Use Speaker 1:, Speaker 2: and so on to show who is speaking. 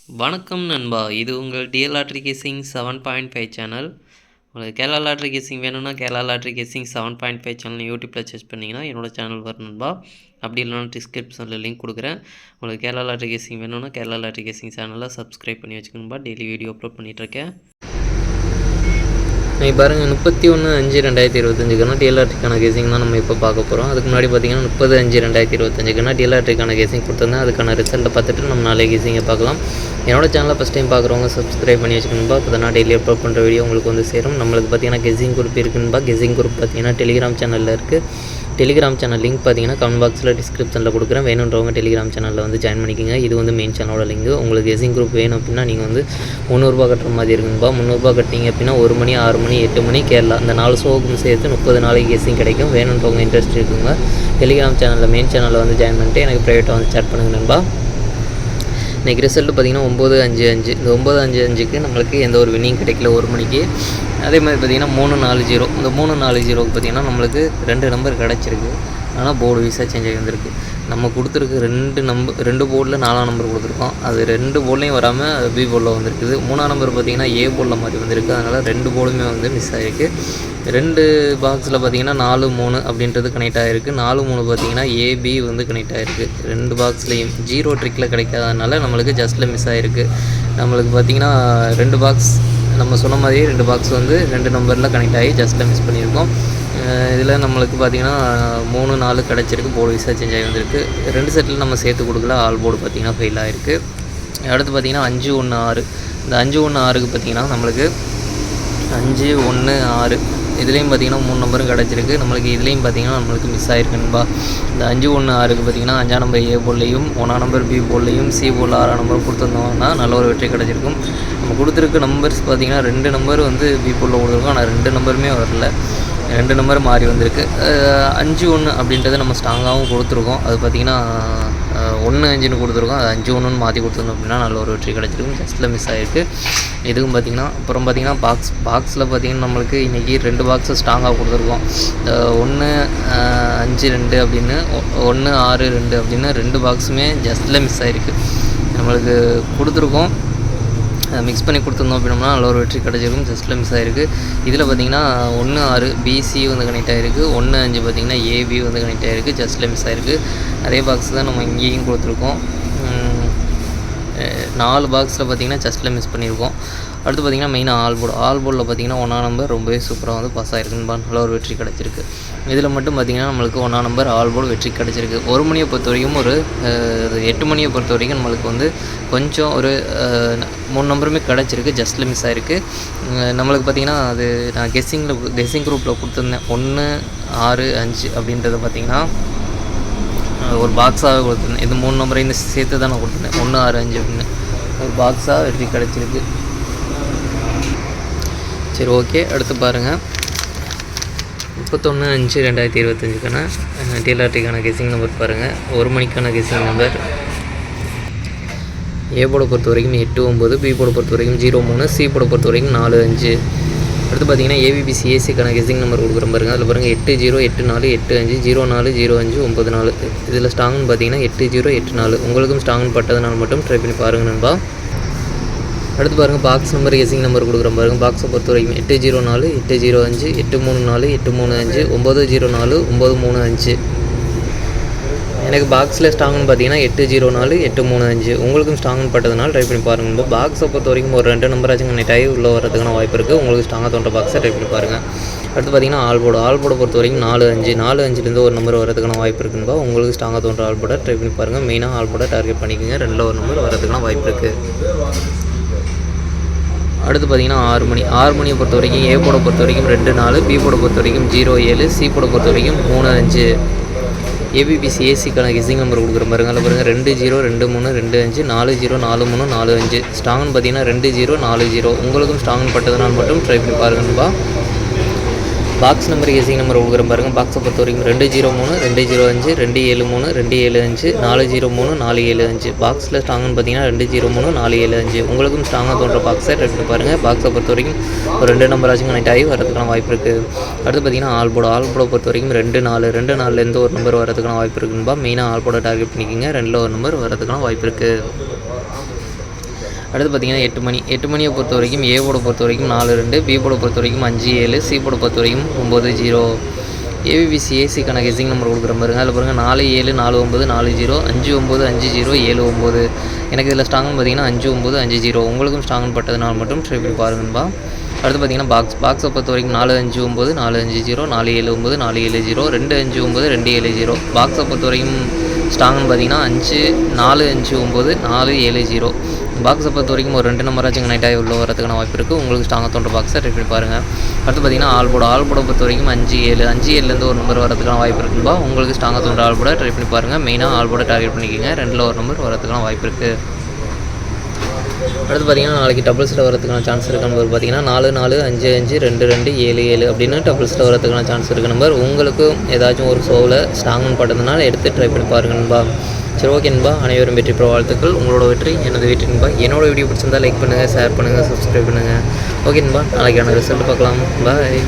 Speaker 1: வணக்கம் நண்பா, இது உங்கள் டிஎல் லாட்ரி கேசிங் 7.5 சேனல். உங்களுக்கு கேரளா லாட்ரி கேசிங் வேணும்னா கேரளா லாட்ரி கேசிங் 7.5 சேனல் யூடியூப்பில் சர்ச் பண்ணிங்கன்னா என்னோட சேனல் வரும் நண்பா. அப்படி இல்லைனா டிஸ்கிரிப்ஷனில் லிங்க் கொடுக்குறேன். உங்களுக்கு கேரளா லாட்ரி கேசிங் வேணும்னா கேரளா லாட்ரி கேசிங் சேனலை சப்ஸ்கிரைப் பண்ணி வச்சுக்கணும்பா. டெய்லி வீடியோ அப்லோட் பண்ணிகிட்ருக்கேன். நீங்கள் பாருங்கள், 31/5/2025 டிஎல்ஆர்டிக்கான கேசிங் தான் நம்ம இப்போ பார்க்க போகிறோம். அதுக்கு முன்னாடி பார்த்தீங்கன்னா 30/5/2025 டிஎல்ஆர்டிக்கான கேசிங் கொடுத்துருந்தேன். அதுக்கான ரிசல்ட்டை பார்த்துட்டு நம்ம நாளைக்கு கேசிங்கை பார்க்கலாம். என்னோட சேனலை ஃபஸ்ட் டைம் பார்க்குறவங்க சப்ஸ்கிரைப் பண்ணி வச்சுக்கணும்பா. அப்போ தான் டெய்லி அப்லோட் பண்ணுற வீடியோ உங்களுக்கு வந்து சேரும். நம்மளுக்கு பார்த்தீங்கன்னா கெஸிங் குரூப் இருக்குதுன்பா. கெஸிங் குரூப் பார்த்தீங்கன்னா டெலிகிராம் சேனலில் இருக்குது. டெலிகிராம் சேனல் லிங்க் பார்த்தீங்கன்னா கமெண்ட் பாக்ஸில் டிஸ்கிரிப்ஷனில் கொடுக்குறேன். வேணுன்றவங்க டெலிகிராம் சேனலில் வந்து ஜாயின் பண்ணிக்கோங்க. இது வந்து மெயின் சேனலோட லிங்க். உங்களுக்கு கெஸிங் குரூப் வேணும் அப்படின்னா நீங்கள் வந்து 300 கட்டுற மாதிரி இருக்குன்பா. 300 கட்டிங்க அப்படின்னா 1 மணி, 6 மணி, 8 மணி கேரளா இந்த 4 ஷோவுக்கும் சேர்த்து 30 நாளைக்கு கெஸிங் கிடைக்கும். வேணுன்றவங்க இன்ட்ரெஸ்ட் இருக்குங்க டெலிகிராம் சேனலில் மெயின் சேனலில் வந்து ஜாயின் பண்ணிட்டு எனக்கு ப்ரைவேட்டாக வந்து சேட் பண்ணுங்க நண்பா. இன்றைக்கி ரிசல்ட்டு பார்த்திங்கன்னா 9/5/5. இந்த 9/5/5க்கு நம்மளுக்கு எந்த ஒரு வின்னிங் கிடைக்கல 1 மணிக்கு. அதே மாதிரி பார்த்திங்கன்னா 3-4-0. இந்த 3-4-0க்கு பார்த்திங்கன்னா நம்மளுக்கு 2 நம்பர் கிடச்சிருக்கு. ஆனால் போர்டு வீஸாக சேஞ்ச் ஆகி வந்திருக்கு. நம்ம கொடுத்துருக்கு 2 போர்டில் 4ஆம் நம்பர் கொடுத்துருக்கோம். அது 2 போர்ட்லேயும் வராமல் அது பி போர்டில் வந்திருக்குது. 3ஆம் நம்பர் பார்த்திங்கன்னா ஏ போர்டில் மாதிரி வந்திருக்கு. அதனால் 2 போர்டுமே வந்து மிஸ் ஆகிருக்கு. 2 பாக்ஸில் பார்த்திங்கன்னா 4-3 அப்படின்றது கனெக்ட் ஆகிருக்கு. 4-3 பார்த்திங்கன்னா ஏபி வந்து கனெக்ட் ஆகிருக்கு. 2 பாக்ஸ்லேயும் 0 ட்ரிக்கில் கிடைக்காதனால நம்மளுக்கு ஜஸ்ட்டில் மிஸ் ஆகிருக்கு. நம்மளுக்கு பார்த்திங்கன்னா 2 பாக்ஸ் நம்ம சொன்ன மாதிரியே 2 பாக்ஸ் வந்து 2 நம்பரில் கனெக்ட் ஆகி ஜஸ்ட்டில் மிஸ் பண்ணியிருக்கோம். இதில் நம்மளுக்கு பார்த்திங்கன்னா 3-4 கிடச்சிருக்கு. போர்டு வீஸாக சேஞ்ச் ஆகி வந்திருக்கு. 2 செட்டில் நம்ம சேர்த்து கொடுக்கல. ஆல் போர்டு பார்த்திங்கன்னா ஃபெயில் ஆகிருக்கு. அடுத்து பார்த்திங்கன்னா 5-1-6. இந்த 5-1-6க்கு பார்த்திங்கன்னா நம்மளுக்கு 5-1-6 இதுலேயும் பார்த்திங்கன்னா 3 நம்பரும் கிடச்சிருக்கு. நம்மளுக்கு இதுலேயும் பார்த்திங்கன்னா நம்மளுக்கு மிஸ் ஆகிருக்குன்பா. இந்த 5-1-6க்கு பார்த்திங்கன்னா 5ஆம் நம்பர் ஏ போர்ட்லேயும் 1ஆம் நம்பர் பி போர்ட்லேயும் சி போர்டில் 6ஆம் நம்பர் கொடுத்துருந்தோம்னா நல்ல ஒரு வெற்றி கிடச்சிருக்கும். நம்ம கொடுத்துருக்க நம்பர்ஸ் பார்த்திங்கன்னா 2 நம்பர் வந்து பி போர்டில் கொடுத்துருக்கோம். ஆனால் 2 நம்பருமே வரல. 2 நம்பர் மாறி வந்திருக்கு. 5-1 அப்படின்றத நம்ம ஸ்ட்ராங்காகவும் கொடுத்துருக்கோம். அது பார்த்திங்கன்னா 1-5ன்னு கொடுத்துருக்கோம். அது 5-1ன்னு மாற்றி கொடுத்துருந்தோம் அப்படின்னா நல்ல ஒரு வெற்றி கிடச்சிருக்கும். ஜஸ்ட்டில் மிஸ் ஆகிருக்கு. இதுவும் பார்த்திங்கன்னா அப்புறம் பார்த்திங்கன்னா பாக்ஸில் பார்த்திங்கன்னா நம்மளுக்கு இன்றைக்கி 2 பாக்ஸை ஸ்ட்ராங்காக கொடுத்துருக்கோம். 1-5-2 அப்படின்னு 1-6-2 அப்படின்னு 2 பாக்ஸுமே ஜஸ்ட்டில் மிஸ் ஆகிருக்கு. நம்மளுக்கு கொடுத்துருக்கோம். மிக்ஸ் பண்ணி கொடுத்துருந்தோம் அப்படின்னோம்னா நல்ல ஒரு வெற்றி கிடச்சிருக்கும். ஜஸ்ட்டில் மிஸ் ஆகிருக்கு. இதில் பார்த்திங்கன்னா 1-6 பிசி வந்து கனெக்ட் ஆகிருக்கு. 1-5 பார்த்திங்கன்னா ஏபி வந்து கனெக்ட் ஆகிருக்கு. ஜஸ்ட்டில் மிஸ் ஆகிருக்கு. அதே பாக்ஸ் தான் நம்ம இங்கேயும் கொடுத்துருக்கோம். 4 பாக்ஸில் பார்த்திங்கன்னா ஜஸ்ட்டில் மிஸ் பண்ணியிருக்கோம். அடுத்து பார்த்திங்கன்னா மெயினாக ஆல் போர்டில் பார்த்திங்கன்னா 1ஆம் நம்பர் ரொம்பவே சூப்பராக வந்து பாஸ் ஆகிருக்குன்னு நல்ல ஒரு வெற்றி கிடச்சிருக்கு. இதில் மட்டும் பார்த்திங்கன்னா நம்மளுக்கு 1ஆம் நம்பர் ஆல் போர்டு வெற்றி கிடச்சிருக்கு. 1 மணியை பொறுத்த வரைக்கும் ஒரு 8 மணியை பொறுத்த வரைக்கும் நம்மளுக்கு வந்து கொஞ்சம் ஒரு 3 நம்பருமே கிடச்சிருக்கு. ஜஸ்ட்டில் மிஸ் ஆகிருக்கு. நம்மளுக்கு பார்த்திங்கன்னா அது நான் கெஸ்ஸிங் குரூப்பில் கொடுத்துருந்தேன். 1-6-5 அப்படின்றத பார்த்திங்கன்னா ஒரு பாக்ஸாகவே கொடுத்துருந்தேன். இது 3 நம்பரை இந்த சேர்த்து தான் நான் கொடுத்துருந்தேன். 1-6-5 அப்படின்னு ஒரு பாக்ஸாக வெற்றி கிடச்சிருக்கு. சரி, ஓகே. அடுத்து பாருங்கள், 31/5/2025க்கான டிஎல்ஆர்டிக்கான கெஸிங் நம்பர் பாருங்கள். 1 மணிக்கான கெஸிங் நம்பர் ஏ போர்டை பொறுத்த வரைக்கும் 8-9, பி போர்டை பொறுத்த வரைக்கும் 0-3, சி போர்டை பொறுத்த வரைக்கும் 4-5. அடுத்து பார்த்திங்கன்னா ஏபிபிசிஏசிக்கான கெஸிங் நம்பர் கொடுக்குற பாருங்கள். அதில் பாருங்கள் 80, 84, 85, 04, 05, 94. இதில் ஸ்ட்ராங்னு பார்த்திங்கன்னா 80, 84. உங்களுக்கும் ஸ்ட்ராங்னு பட்டதுனால மட்டும் ட்ரை பண்ணி பாருங்கள் நண்பா. அடுத்து பாருங்கள் பாக்ஸ் நம்பர் கெஸிங் நம்பர் கொடுக்குறோம் பாருங்கள். பாக்ஸை பொறுத்த வரைக்கும் 804, 805, 834, 835, 904, 935. எனக்கு பாக்ஸில் ஸ்ட்ராங்னு பார்த்தீங்கன்னா 804, 835. உங்களுக்கும் ஸ்ட்ராங்னு பட்டதுனால ட்ரை பண்ணி பாருங்கள். பாக்ஸை பொறுத்த வரைக்கும் ஒரு 2 நம்பராச்சும் கனெக்ட் ஆகி உள்ளே வரதுக்கான வாய்ப்பு இருக்குது. உங்களுக்கு ஸ்ட்ராங்காக தோன்ற பாக்ஸை ட்ரை பண்ணி பாருங்கள். அடுத்து பார்த்திங்கன்னா ஆல் போர்டை பொறுத்த வரைக்கும் 4-5, 4-5லேருந்து ஒரு நம்பர் வரதுக்கான வாய்ப்பு இருக்குதுன்பா. உங்களுக்கு ஸ்ட்ராங்காக தோன்ற ஆல் போர்டை ட்ரை பண்ணி பாருங்கள். மெயினாக ஆல் போர்டை டார்கெட் பண்ணிக்கோங்க. 2ல் ஒரு நம்பர் வரதுக்கான வாய்ப்பு இருக்குது. அடுத்து பார்த்திங்கன்னா 6 மணியை பொறுத்த வரைக்கும் ஏ போர்டை பொறுத்த வரைக்கும் 2-4, பி போர்டை பொறுத்த வரைக்கும் 0-7, சி போர்டை பொறுத்த வரைக்கும் 3-5. ஏபிபிசிஏசிக்கான கெஸிங் நம்பர் கொடுக்குற பாருங்க. அதில் பாருங்கள் 20, 23, 25, 40, 43, 45. ஸ்ட்ராங்னு பார்த்தீங்கன்னா 20, 40. உங்களுக்கும் ஸ்ட்ராங்னு பட்டதுனால் மட்டும் ட்ரை பண்ணி பாருங்கன்பா. பாக்ஸ் நம்பர் கெஸிங் நம்பர் கொடுக்குற பாருங்கள். பாக்ஸை பொறுத்த வரைக்கும் 203, 205, 273, 275, 403, 475. பாக்ஸில் ஸ்ட்ராங்னு பார்த்தீங்கன்னா 203, 475. உங்களுக்கும் ஸ்ட்ராங்காக தோன்ற பாக்ஸை ட்ரை பண்ணி பாருங்கள். பாக்ஸை பொறுத்த வரைக்கும் ஒரு 2 நம்பராச்சும் கனெக்ட் ஆகி வரதுக்கான வாய்ப்பு இருக்குது. அடுத்து பார்த்திங்கன்னா ஆல் போர்டை பொறுத்த வரைக்கும் 2-4லேருந்து ஒரு நம்பர் வரதுக்கான வாய்ப்பு இருக்குதுன்பா. மெயினாக ஆல் போர்டை டார்கெட் பண்ணிக்கோங்க. 2ல் ஒரு நம்பர் வரதுக்கான வாய்ப்பு இருக்குது. அடுத்து பார்த்திங்கன்னா 8 மணியை பொறுத்த வரைக்கும் ஏ போர்டை பொறுத்த வரைக்கும் 4-2, பி போர்டை பொறுத்த வரைக்கும் 5-7, சி போர்டை பொறுத்த வரைக்கும் 9-0. ஏபிபிசி ஏசிக்கான கெஸிங் நம்பர் கொடுக்குற பாருங்க. அதில் பாருங்கள் 4-7, 4-9, 4-0, 5-9, 5-0, 7-9. எனக்கு இதில் ஸ்ட்ராங்னு பார்த்தீங்கன்னா 5-9, 5-0. உங்களுக்கும் ஸ்ட்ராங்னு பட்டதுனால மட்டும் ட்ரை பண்ணி பாருங்கன்பா. அடுத்து பார்த்திங்கன்னா பாக்ஸை பொறுத்த வரைக்கும் 4-5-9, 4-5-0, 4-7-9, 4-7-0, 2-5-9, 2-7-0. பாக்ஸை பொறுத்த வரைக்கும் ஸ்ட்ராங்னு பார்த்தீங்கன்னா 4-5-9, 4-7-0. பாக்ஸை பொறுத்த வரைக்கும் ஒரு 2 நம்பராச்சும் கனெக்ட் ஆகி உள்ள வரதுக்கான வாய்ப்பு இருக்குது. உங்களுக்கு ஸ்ட்ராங்காக தோன்ற பாக்ஸை ட்ரை பண்ணி பாருங்கள். அடுத்து பார்த்திங்கன்னா ஆல்போர்டை பொறுத்த வரைக்கும் 5-7, 5-7லேருந்து ஒரு நம்பர் வரதுக்கான வாய்ப்பு இருக்குன்பா. உங்களுக்கு ஸ்ட்ராங்காக தோன்ற ஆல்போர்டை ட்ரை பண்ணி பாருங்கள். மெயினாக ஆல்போர்டை டார்கெட் பண்ணிக்கோங்க. 2ல் ஒரு நம்பர் வரதுக்கான வாய்ப்பு இருக்குது. அடுத்து பார்த்திங்கன்னா நாளைக்கு டபுள்ஸில் வரதுக்கான சான்ஸ் இருக்க நம்பர் பார்த்திங்கன்னா 4-4, 5-5, 2-2, 7-7 அப்படின்னு டபுள்ஸில் வரதுக்கான சான்ஸ் இருக்க நம்பர். உங்களுக்கு ஏதாச்சும் ஒரு ஷோவில் ஸ்ட்ராங்னு பட்டதுனால எடுத்து ட்ரை பண்ணி பாருங்கன்பா. சரி, ஓகேன்பா. அனைவரும் வெற்றி பெற வாழ்த்துக்கள். உங்களோட வெற்றி எனது வெற்றின்பா. என்னோட வீடியோ பிடிச்சிருந்தால் லைக் பண்ணுங்கள், ஷேர் பண்ணுங்கள், சப்ஸ்கிரைப் பண்ணுங்கள். ஓகேன்பா. நாளைக்கான ரிசல்ட் பார்க்கலாம். பாய்.